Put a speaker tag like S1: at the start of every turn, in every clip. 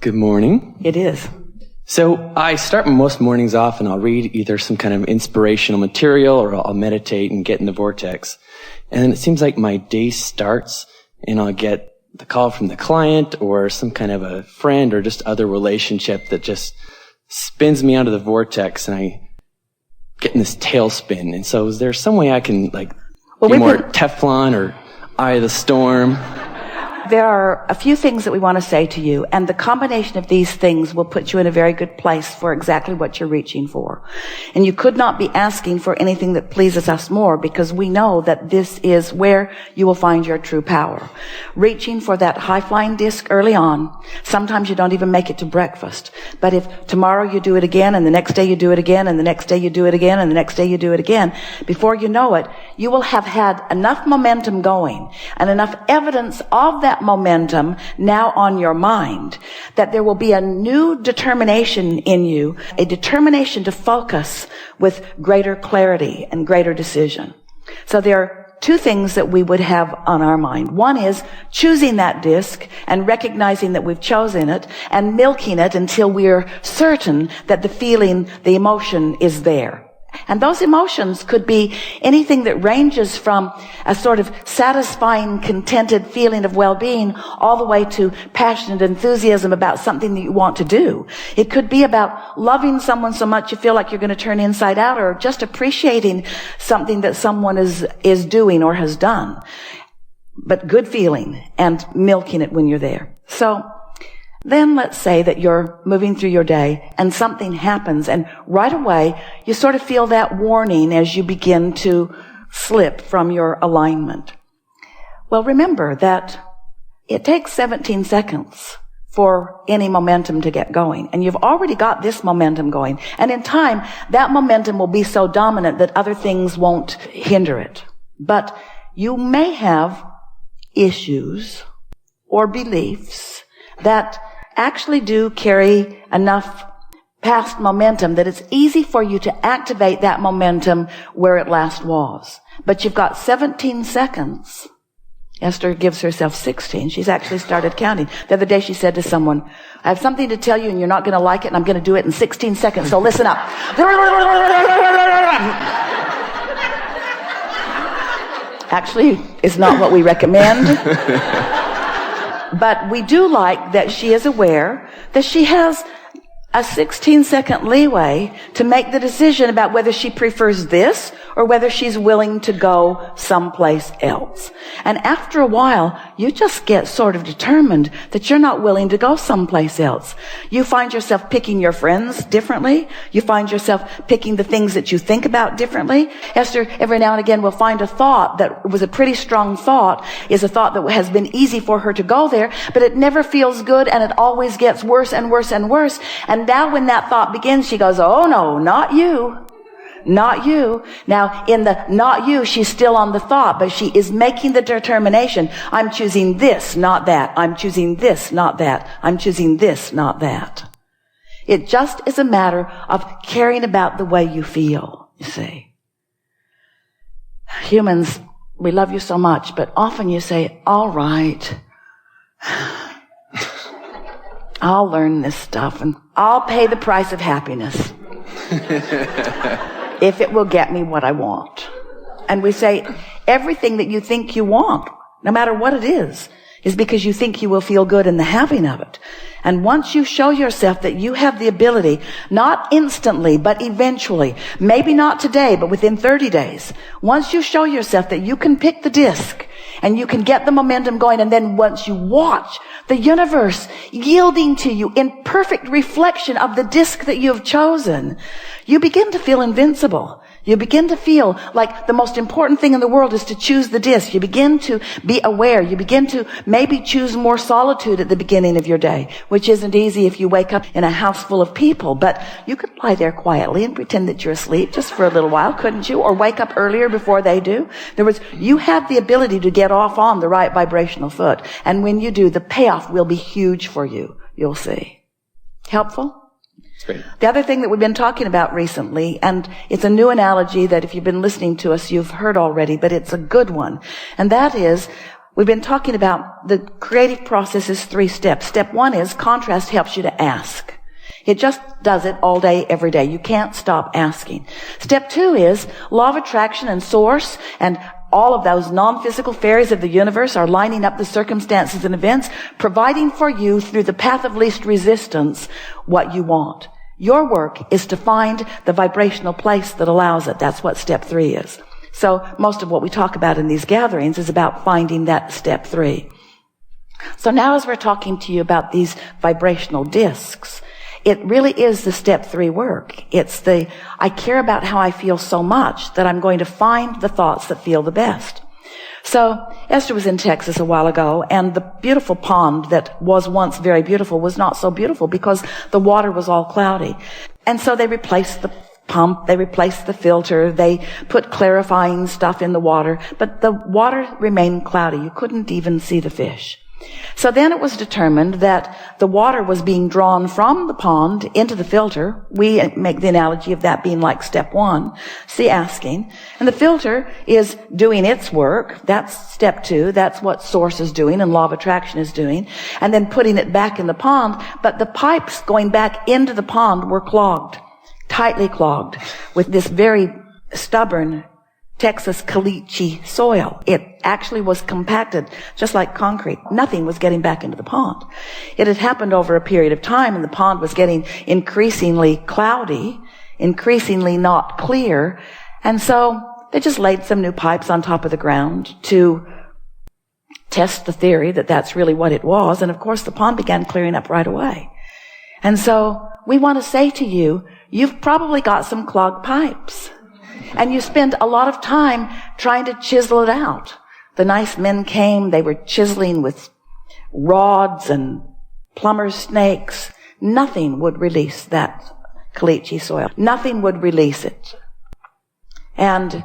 S1: Good morning.
S2: It is.
S1: So I start most mornings off and I'll read either some kind of inspirational material or I'll meditate and get in the vortex. And then it seems like my day starts and I'll get the call from the client or some kind of a friend or just other relationship that just spins me out of the vortex and I get in this tailspin. And so is there some way I can be more Teflon or eye of the storm?
S2: There are a few things that we want to say to you, and the combination of these things will put you in a very good place for exactly what you're reaching for. And you could not be asking for anything that pleases us more, because we know that this is where you will find your true power. Reaching for that high-flying disc early on. Sometimes you don't even make it to breakfast. But if tomorrow you do it again, and the next day you do it again, and the next day you do it again, and the next day you do it again, before you know it, you will have had enough momentum going and enough evidence of that momentum now on your mind that there will be a new determination in you, a determination to focus with greater clarity and greater decision. So there are two things that we would have on our mind. One is choosing that disc and recognizing that we've chosen it and milking it until we're certain that the feeling, the emotion is there. And those emotions could be anything that ranges from a sort of satisfying, contented feeling of well-being all the way to passionate enthusiasm about something that you want to do. It could be about loving someone so much you feel like you're going to turn inside out, or just appreciating something that someone is doing or has done. But good feeling and milking it when you're there. So then let's say that you're moving through your day and something happens, and right away you sort of feel that warning as you begin to slip from your alignment. Well, remember that it takes 17 seconds for any momentum to get going, and you've already got this momentum going. And in time, that momentum will be so dominant that other things won't hinder it. But you may have issues or beliefs that actually do carry enough past momentum that it's easy for you to activate that momentum where it last was. But you've got 17 seconds. Esther gives herself 16. She's actually started counting. The other day she said to someone, I have something to tell you and you're not going to like it, and I'm going to do it in 16 seconds, so listen up. Actually, it's not what we recommend. But we do like that she is aware that she has a 16-second leeway to make the decision about whether she prefers this or whether she's willing to go someplace else. And after a while, you just get sort of determined that you're not willing to go someplace else. You find yourself picking your friends differently. You find yourself picking the things that you think about differently. Esther, every now and again, will find a thought that was a pretty strong thought, is a thought that has been easy for her to go there, but it never feels good, and it always gets worse and worse and worse. And now when that thought begins, she goes, oh no, not you. Not you. Now, in the not you, she's still on the thought, but she is making the determination. I'm choosing this, not that. I'm choosing this, not that. I'm choosing this, not that. It just is a matter of caring about the way you feel, you see. Humans, we love you so much, but often you say, all right, I'll learn this stuff and I'll pay the price of happiness if it will get me what I want. And we say, everything that you think you want, no matter what it is because you think you will feel good in the having of it. And once you show yourself that you have the ability, not instantly, but eventually, maybe not today, but within 30 days, once you show yourself that you can pick the disc and you can get the momentum going, and then once you watch the universe yielding to you in perfect reflection of the disc that you have chosen, you begin to feel invincible. You begin to feel like the most important thing in the world is to choose the disc. You begin to be aware. You begin to maybe choose more solitude at the beginning of your day, which isn't easy if you wake up in a house full of people. But you could lie there quietly and pretend that you're asleep just for a little while, couldn't you? Or wake up earlier before they do. In other words, you have the ability to get off on the right vibrational foot. And when you do, the payoff will be huge for you. You'll see. Helpful?
S1: Great.
S2: The other thing that we've been talking about recently, and it's a new analogy that if you've been listening to us, you've heard already, but it's a good one. And that is, We've been talking about the creative process is 3 steps. Step 1 is contrast helps you to ask. It just does it all day, every day. You can't stop asking. Step 2 is law of attraction and source, and all of those non-physical fairies of the universe are lining up the circumstances and events, providing for you through the path of least resistance what you want. Your work is to find the vibrational place that allows it. That's what step 3 is. So most of what we talk about in these gatherings is about finding that step 3. So now as we're talking to you about these vibrational discs, it really is the step 3 work. It's I care about how I feel so much that I'm going to find the thoughts that feel the best. So Esther was in Texas a while ago, and the beautiful pond that was once very beautiful was not so beautiful because the water was all cloudy. And so they replaced the pump, they replaced the filter, they put clarifying stuff in the water, but the water remained cloudy. You couldn't even see the fish. So then it was determined that the water was being drawn from the pond into the filter. We make the analogy of that being like step 1, see asking. And the filter is doing its work. That's step 2. That's what source is doing and law of attraction is doing. And then putting it back in the pond. But the pipes going back into the pond were clogged, tightly clogged, with this very stubborn Texas caliche soil. It actually was compacted just like concrete. Nothing was getting back into the pond. It had happened over a period of time, and the pond was getting increasingly cloudy, increasingly not clear. And so they just laid some new pipes on top of the ground to test the theory that that's really what it was. And of course the pond began clearing up right away. And so we want to say to you, you've probably got some clogged pipes. And you spend a lot of time trying to chisel it out. The nice men came, they were chiseling with rods and plumber's snakes. Nothing would release that caliche soil. Nothing would release it. And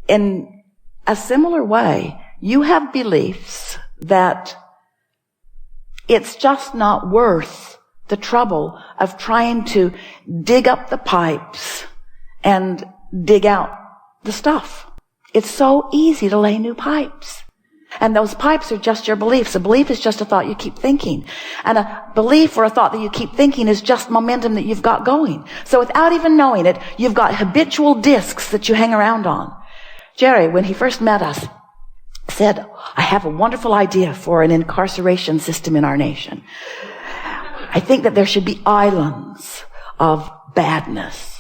S2: in a similar way, you have beliefs that it's just not worth the trouble of trying to dig up the pipes and dig out the stuff. It's so easy to lay new pipes. And those pipes are just your beliefs. A belief is just a thought you keep thinking. And a belief or a thought that you keep thinking is just momentum that you've got going. So without even knowing it, you've got habitual discs that you hang around on. Jerry, when he first met us, said, I have a wonderful idea for an incarceration system in our nation. I think that there should be islands of badness.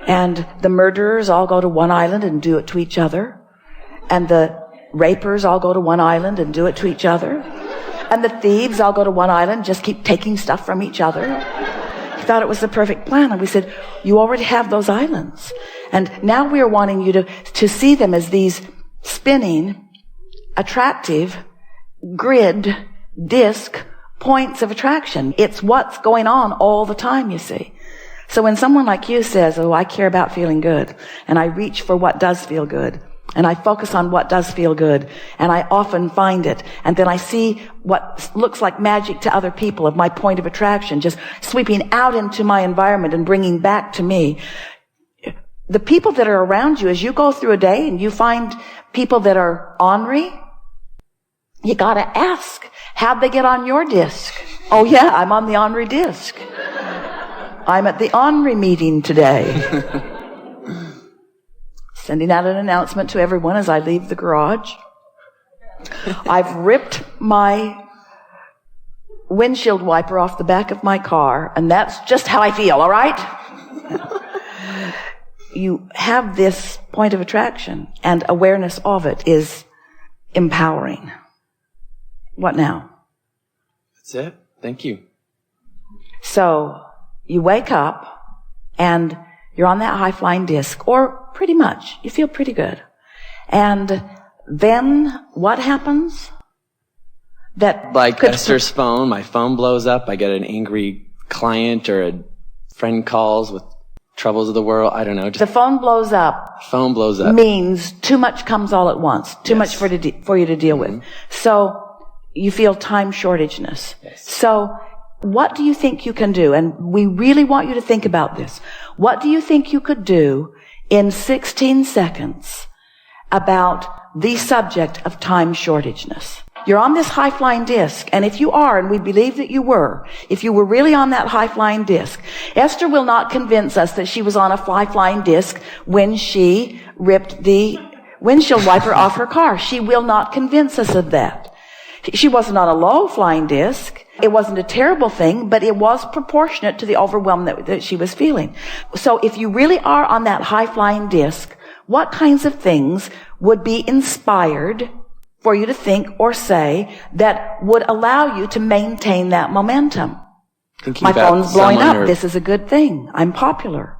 S2: And the murderers all go to one island and do it to each other. And the rapers all go to one island and do it to each other. And the thieves all go to one island, just keep taking stuff from each other. He thought it was the perfect plan. And we said, you already have those islands. And now we are wanting you to see them as these spinning, attractive, grid, disc points of attraction. It's what's going on all the time, you see. So when someone like you says, oh, I care about feeling good, and I reach for what does feel good, and I focus on what does feel good, and I often find it, and then I see what looks like magic to other people of my point of attraction, just sweeping out into my environment and bringing back to me. The people that are around you, as you go through a day and you find people that are ornery, you gotta ask, how'd they get on your disc? Oh yeah, I'm on the ornery disc. I'm at the ornery meeting today. Sending out an announcement to everyone as I leave the garage. I've ripped my windshield wiper off the back of my car, and that's just how I feel, all right? You have this point of attraction, and awareness of it is empowering. What now?
S1: That's it. Thank you.
S2: So you wake up and you're on that high-flying disc, or pretty much. You feel pretty good. And then what happens?
S1: Like Esther's phone, my phone blows up. I get an angry client or a friend calls with troubles of the world. I don't know.
S2: The phone blows up.
S1: Phone blows up.
S2: Means too much comes all at once. Too much for you to deal with. So you feel time shortageness.
S1: Yes.
S2: So what do you think you can do? And we really want you to think about this. What do you think you could do in 16 seconds about the subject of time shortageness. You're on this high-flying disc, and if you are, and we believe that you were, if you were really on that high-flying disc, Esther will not convince us that she was on a high-flying disc when she ripped the windshield wiper off her car. She will not convince us of that. She wasn't on a low-flying disc. It wasn't a terrible thing, but it was proportionate to the overwhelm that she was feeling. So if you really are on that high-flying disc, what kinds of things would be inspired for you to think or say that would allow you to maintain that momentum? My phone's blowing up. This is a good thing. I'm popular.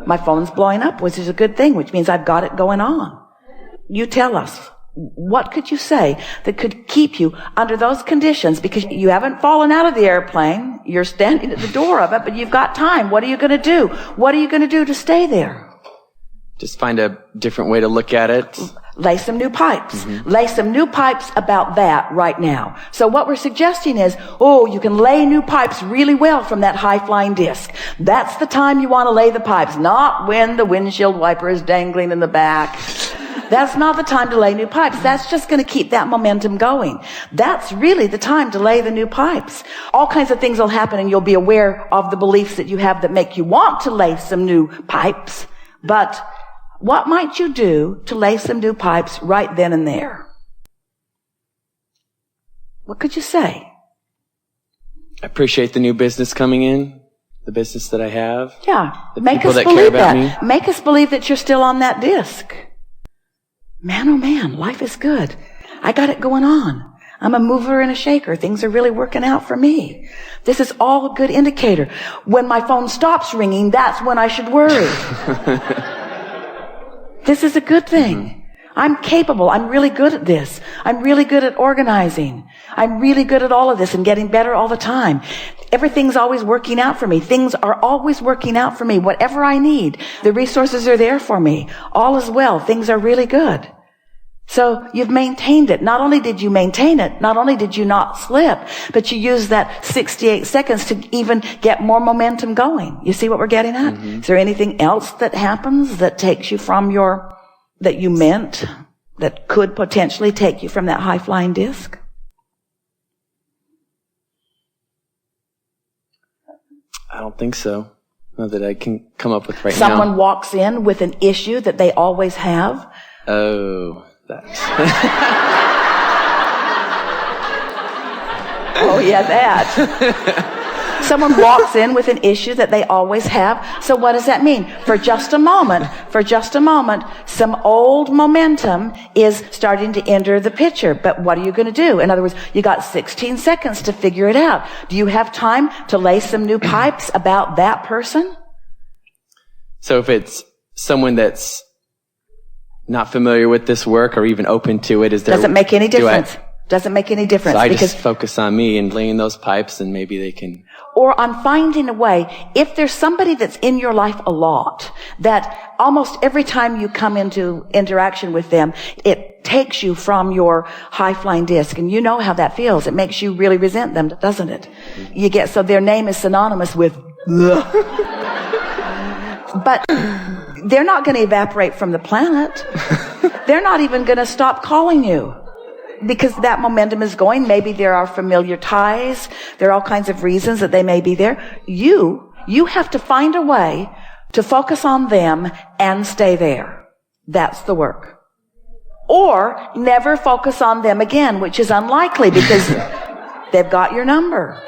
S2: My phone's blowing up, which is a good thing, which means I've got it going on. You tell us. What could you say that could keep you under those conditions? Because you haven't fallen out of the airplane. You're standing at the door of it, but you've got time. What are you going to do? What are you going to do to stay there?
S1: Just find a different way to look at it.
S2: Lay some new pipes. Lay some new pipes about that right now. So what we're suggesting is, you can lay new pipes really well from that high-flying disc. That's the time you want to lay the pipes, not when the windshield wiper is dangling in the back. That's not the time to lay new pipes. That's just going to keep that momentum going. That's really the time to lay the new pipes. All kinds of things will happen, and you'll be aware of the beliefs that you have that make you want to lay some new pipes. But what might you do to lay some new pipes right then and there? What could you say?
S1: I appreciate the new business coming in, the business that I have.
S2: Yeah.
S1: The
S2: Make
S1: people
S2: us
S1: that
S2: believe
S1: care about
S2: that.
S1: me.
S2: Make us believe that you're still on that disc. Man, oh man, life is good. I got it going on. I'm a mover and a shaker. Things are really working out for me. This is all a good indicator. When my phone stops ringing, that's when I should worry. This is a good thing. I'm capable. I'm really good at this. I'm really good at organizing. I'm really good at all of this and getting better all the time. Everything's always working out for me. Things are always working out for me. Whatever I need, the resources are there for me. All is well. Things are really good. So you've maintained it. Not only did you maintain it, not only did you not slip, but you used that 68 seconds to even get more momentum going. You see what we're getting at? Is there anything else that happens that takes you from that you meant, that could potentially take you from that high-flying disc?
S1: I don't think so. Not that I can come up with right now.
S2: Someone walks in with an issue that they always have.
S1: Oh, that.
S2: Oh, yeah, that. Someone walks in with an issue that they always have. So what does that mean? For just a moment, some old momentum is starting to enter the picture. But what are you going to do? In other words, you got 16 seconds to figure it out. Do you have time to lay some new pipes about that person?
S1: So if it's someone that's not familiar with this work or even open to it,
S2: doesn't make any difference. Doesn't make any difference.
S1: So I
S2: because
S1: just focus on me and laying those pipes, and maybe they can.
S2: Or on finding a way, if there's somebody that's in your life a lot, that almost every time you come into interaction with them, it takes you from your high-flying disc, and you know how that feels. It makes you really resent them, doesn't it? You get, so their name is synonymous with but they're not going to evaporate from the planet. They're not even going to stop calling you. Because that momentum is going. Maybe there are familiar ties. There are all kinds of reasons that they may be there. You have to find a way to focus on them and stay there. That's the work. Or never focus on them again, which is unlikely because they've got your number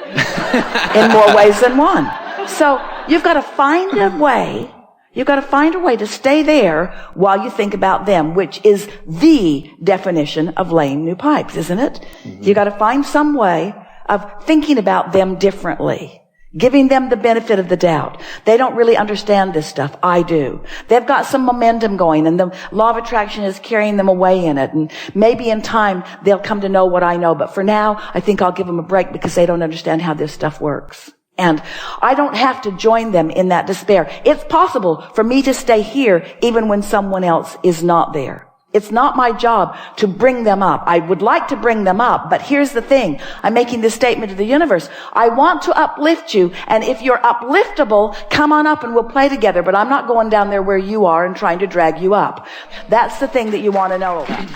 S2: in more ways than one. So you've got to find a way. You've got to find a way to stay there while you think about them, which is the definition of laying new pipes, isn't it? You've got to find some way of thinking about them differently, giving them the benefit of the doubt. They don't really understand this stuff. I do. They've got some momentum going, and the law of attraction is carrying them away in it. And maybe in time they'll come to know what I know. But for now, I think I'll give them a break because they don't understand how this stuff works. And I don't have to join them in that despair. It's possible for me to stay here even when someone else is not there. It's not my job to bring them up. I would like to bring them up, but here's the thing. I'm making this statement to the universe. I want to uplift you, and if you're upliftable, come on up and we'll play together, but I'm not going down there where you are and trying to drag you up. That's the thing that you want to know about.